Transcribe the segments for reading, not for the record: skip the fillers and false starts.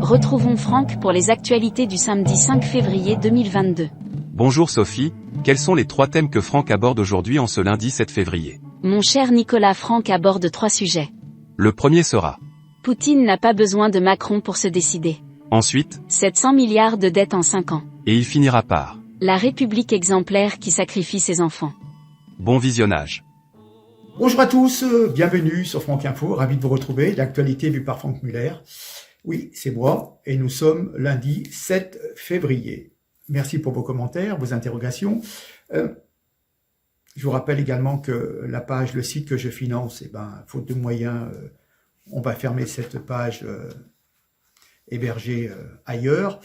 Retrouvons Franck pour les actualités du samedi 5 février 2022. Bonjour Sophie, quels sont les 3 thèmes que Franck aborde aujourd'hui en ce lundi 7 février? Mon cher Nicolas, Franck aborde 3 sujets. Le premier sera: Poutine n'a pas besoin de Macron pour se décider. Ensuite, 700 milliards de dettes en 5 ans. et il finira par: La République exemplaire qui sacrifie ses enfants. Bon visionnage. Bonjour à tous, bienvenue sur Franck Info, ravi de vous retrouver, l'actualité vue par Franck Muller. Oui, c'est moi, et nous sommes lundi 7 février. Merci pour vos commentaires, vos interrogations. Je vous rappelle également que la page, le site que je finance, faute de moyens, on va fermer cette page hébergée ailleurs.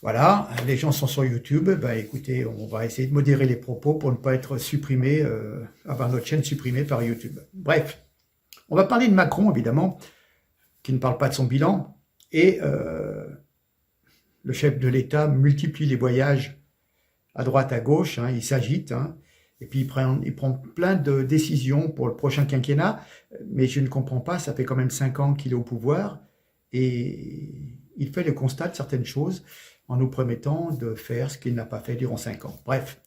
Voilà, les gens sont sur YouTube, écoutez, on va essayer de modérer les propos pour ne pas être supprimés, avoir notre chaîne supprimée par YouTube. Bref, on va parler de Macron, évidemment, qui ne parle pas de son bilan, et le chef de l'État multiplie les voyages à droite, à gauche, il s'agite, et puis il prend plein de décisions pour le prochain quinquennat, mais je ne comprends pas, ça fait quand même 5 ans qu'il est au pouvoir, et il fait le constat de certaines choses, en nous promettant de faire ce qu'il n'a pas fait durant 5 ans. Bref.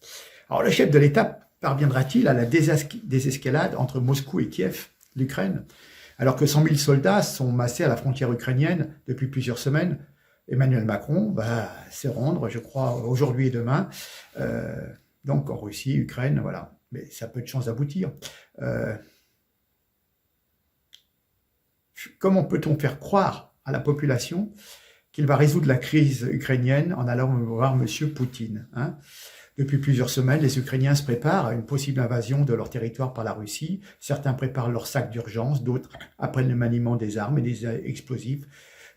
Alors, le chef de l'État parviendra-t-il à la désescalade entre Moscou et Kiev, l'Ukraine, alors que 100 000 soldats sont massés à la frontière ukrainienne depuis plusieurs semaines? Emmanuel Macron va se rendre, je crois, aujourd'hui et demain, donc en Russie, Ukraine, voilà. Mais ça a peu de chance d'aboutir. Comment peut-on faire croire à la population qu'il va résoudre la crise ukrainienne en allant voir M. Poutine, Depuis plusieurs semaines, les Ukrainiens se préparent à une possible invasion de leur territoire par la Russie. Certains préparent leurs sacs d'urgence, d'autres apprennent le maniement des armes et des explosifs.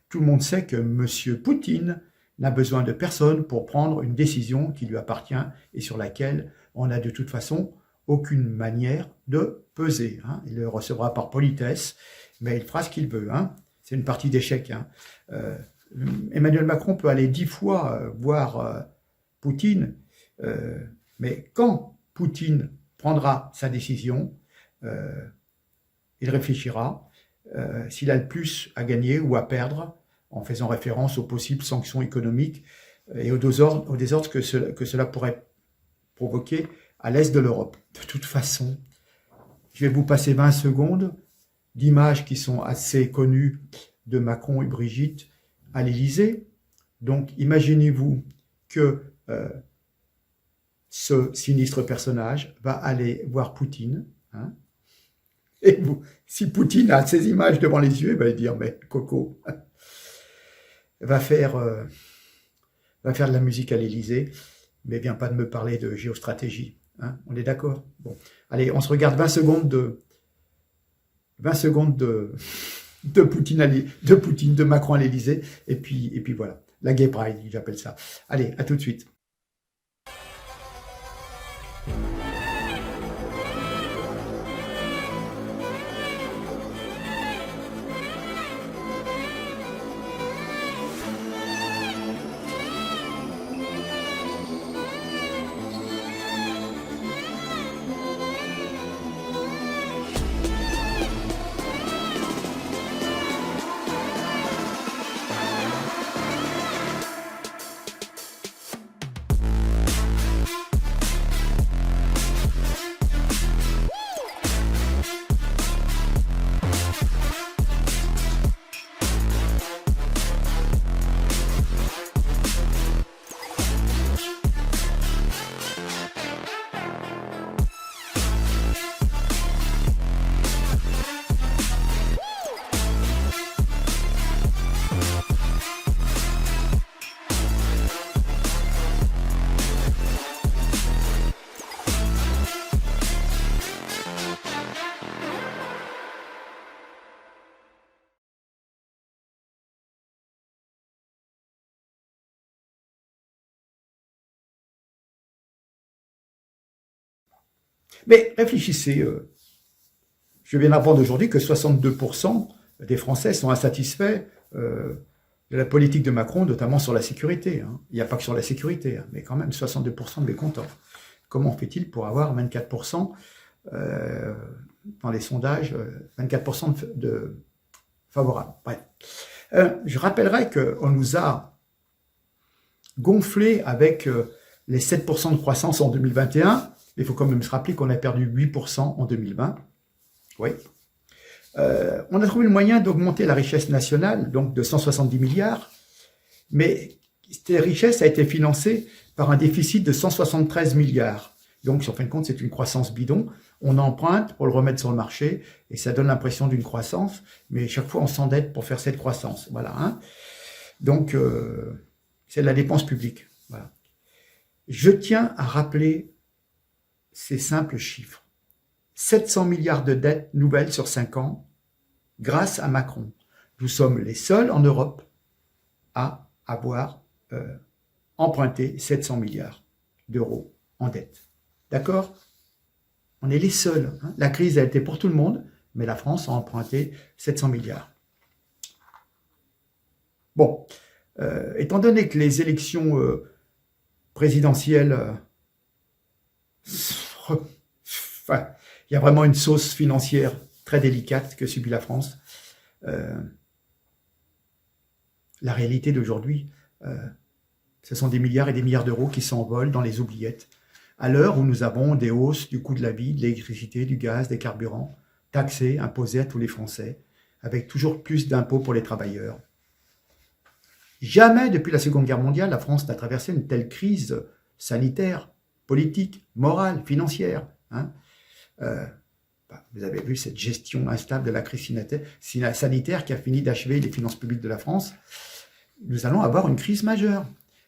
Tout le monde sait que M. Poutine n'a besoin de personne pour prendre une décision qui lui appartient et sur laquelle on n'a de toute façon aucune manière de peser. Il le recevra par politesse, mais il fera ce qu'il veut. C'est une partie d'échec. Emmanuel Macron peut aller 10 fois voir Poutine, mais quand Poutine prendra sa décision, il réfléchira s'il a le plus à gagner ou à perdre, en faisant référence aux possibles sanctions économiques et aux désordres que cela pourrait provoquer à l'est de l'Europe. De toute façon, je vais vous passer 20 secondes d'images qui sont assez connues de Macron et Brigitte à l'Élysée. Donc, imaginez-vous que ce sinistre personnage va aller voir Poutine. Et vous, si Poutine a ces images devant les yeux, il va dire, mais Coco, va faire de la musique à l'Élysée, mais viens pas de me parler de géostratégie. On est d'accord? Bon, allez, on se regarde 20 secondes de Poutine, de Macron à l'Élysée, et puis voilà, la Gay Pride, j'appelle ça. Allez, à tout de suite. Mais réfléchissez, je viens d'apprendre aujourd'hui que 62% des Français sont insatisfaits de la politique de Macron, notamment sur la sécurité. Il n'y a pas que sur la sécurité, mais quand même 62% de mécontents. Comment fait-il pour avoir 24% dans les sondages, 24% de favorables? Bref. Je rappellerai qu'on nous a gonflé avec les 7% de croissance en 2021. Il faut quand même se rappeler qu'on a perdu 8% en 2020. Oui. On a trouvé le moyen d'augmenter la richesse nationale, donc de 170 milliards, mais cette richesse a été financée par un déficit de 173 milliards. Donc, en fin de compte, c'est une croissance bidon. On emprunte pour le remettre sur le marché et ça donne l'impression d'une croissance, mais chaque fois, on s'endette pour faire cette croissance. Voilà. Hein. Donc, c'est de la dépense publique. Voilà. Je tiens à rappeler ces simples chiffres. 700 milliards de dettes nouvelles sur 5 ans grâce à Macron. Nous sommes les seuls en Europe à avoir emprunté 700 milliards d'euros en dette. D'accord? On est les seuls. Hein. La crise a été pour tout le monde, mais la France a emprunté 700 milliards. Bon, étant donné que les élections présidentielles, il y a vraiment une sauce financière très délicate que subit la France. La réalité d'aujourd'hui, ce sont des milliards et des milliards d'euros qui s'envolent dans les oubliettes. À l'heure où nous avons des hausses du coût de la vie, de l'électricité, du gaz, des carburants, taxés, imposés à tous les Français, avec toujours plus d'impôts pour les travailleurs. Jamais depuis la Seconde Guerre mondiale, la France n'a traversé une telle crise sanitaire, politique, morale, financière. Hein. Vous avez vu cette gestion instable de la crise sanitaire qui a fini d'achever les finances publiques de la France. Nous allons avoir une crise majeure.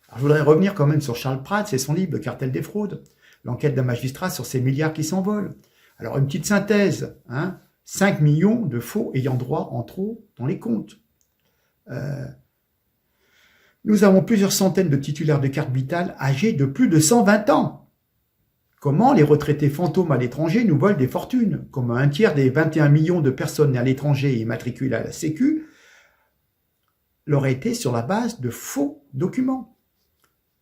Alors, je voudrais revenir quand même sur Charles Prats et son livre « Le cartel des fraudes », l'enquête d'un magistrat sur ces milliards qui s'envolent. Alors, une petite synthèse, hein, 5 millions de faux ayant droit en trop dans les comptes. Nous avons plusieurs centaines de titulaires de cartes vitales âgés de plus de 120 ans. Comment les retraités fantômes à l'étranger nous volent des fortunes? Comme un tiers des 21 millions de personnes nées à l'étranger et immatriculées à la Sécu l'aurait été sur la base de faux documents.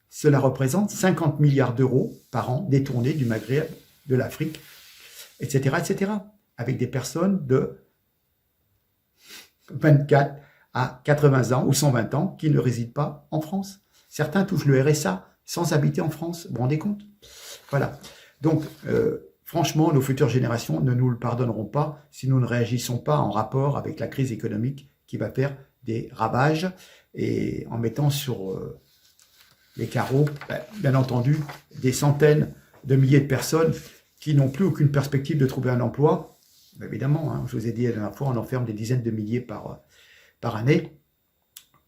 Cela représente 50 milliards d'euros par an détournés du Maghreb, de l'Afrique, etc., etc., avec des personnes de 24 à 80 ans ou 120 ans qui ne résident pas en France. Certains touchent le RSA sans habiter en France. Vous vous rendez compte? Voilà. Donc, franchement, nos futures générations ne nous le pardonneront pas si nous ne réagissons pas en rapport avec la crise économique qui va faire des ravages et en mettant sur les carreaux, bien entendu, des centaines de milliers de personnes qui n'ont plus aucune perspective de trouver un emploi. Évidemment, hein, je vous ai dit la dernière fois, on enferme des dizaines de milliers par année.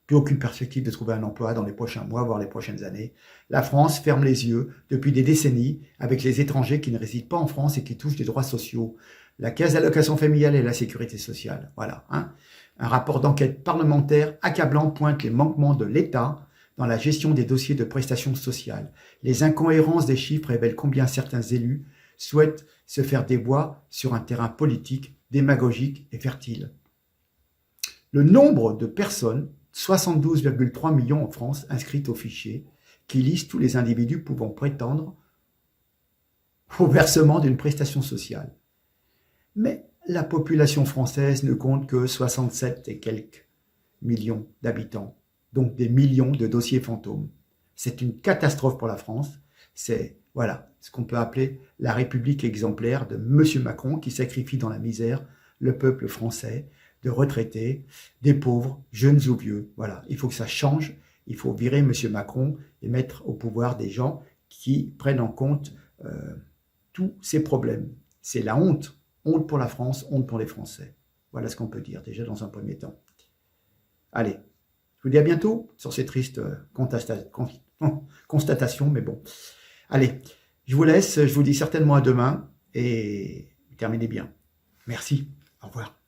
Plus aucune perspective de trouver un emploi dans les prochains mois, voire les prochaines années. La France ferme les yeux depuis des décennies avec les étrangers qui ne résident pas en France et qui touchent des droits sociaux, la caisse d'allocation familiale et la sécurité sociale. Voilà. Hein. Un rapport d'enquête parlementaire accablant pointe les manquements de l'État dans la gestion des dossiers de prestations sociales. Les incohérences des chiffres révèlent combien certains élus souhaitent se faire des voix sur un terrain politique, démagogique et fertile. Le nombre de personnes, 72,3 millions en France, inscrites au fichier, qui liste tous les individus pouvant prétendre au versement d'une prestation sociale. Mais la population française ne compte que 67 et quelques millions d'habitants, donc des millions de dossiers fantômes. C'est une catastrophe pour la France. C'est voilà ce qu'on peut appeler la République exemplaire de M. Macron qui sacrifie dans la misère le peuple français, de retraités, des pauvres, jeunes ou vieux. Voilà, il faut que ça change. Il faut virer M. Macron et mettre au pouvoir des gens qui prennent en compte tous ces problèmes. C'est la honte. Honte pour la France, honte pour les Français. Voilà ce qu'on peut dire déjà dans un premier temps. Allez, je vous dis à bientôt sur ces tristes constatations, mais bon. Allez, je vous laisse, je vous dis certainement à demain et terminez bien. Merci, au revoir.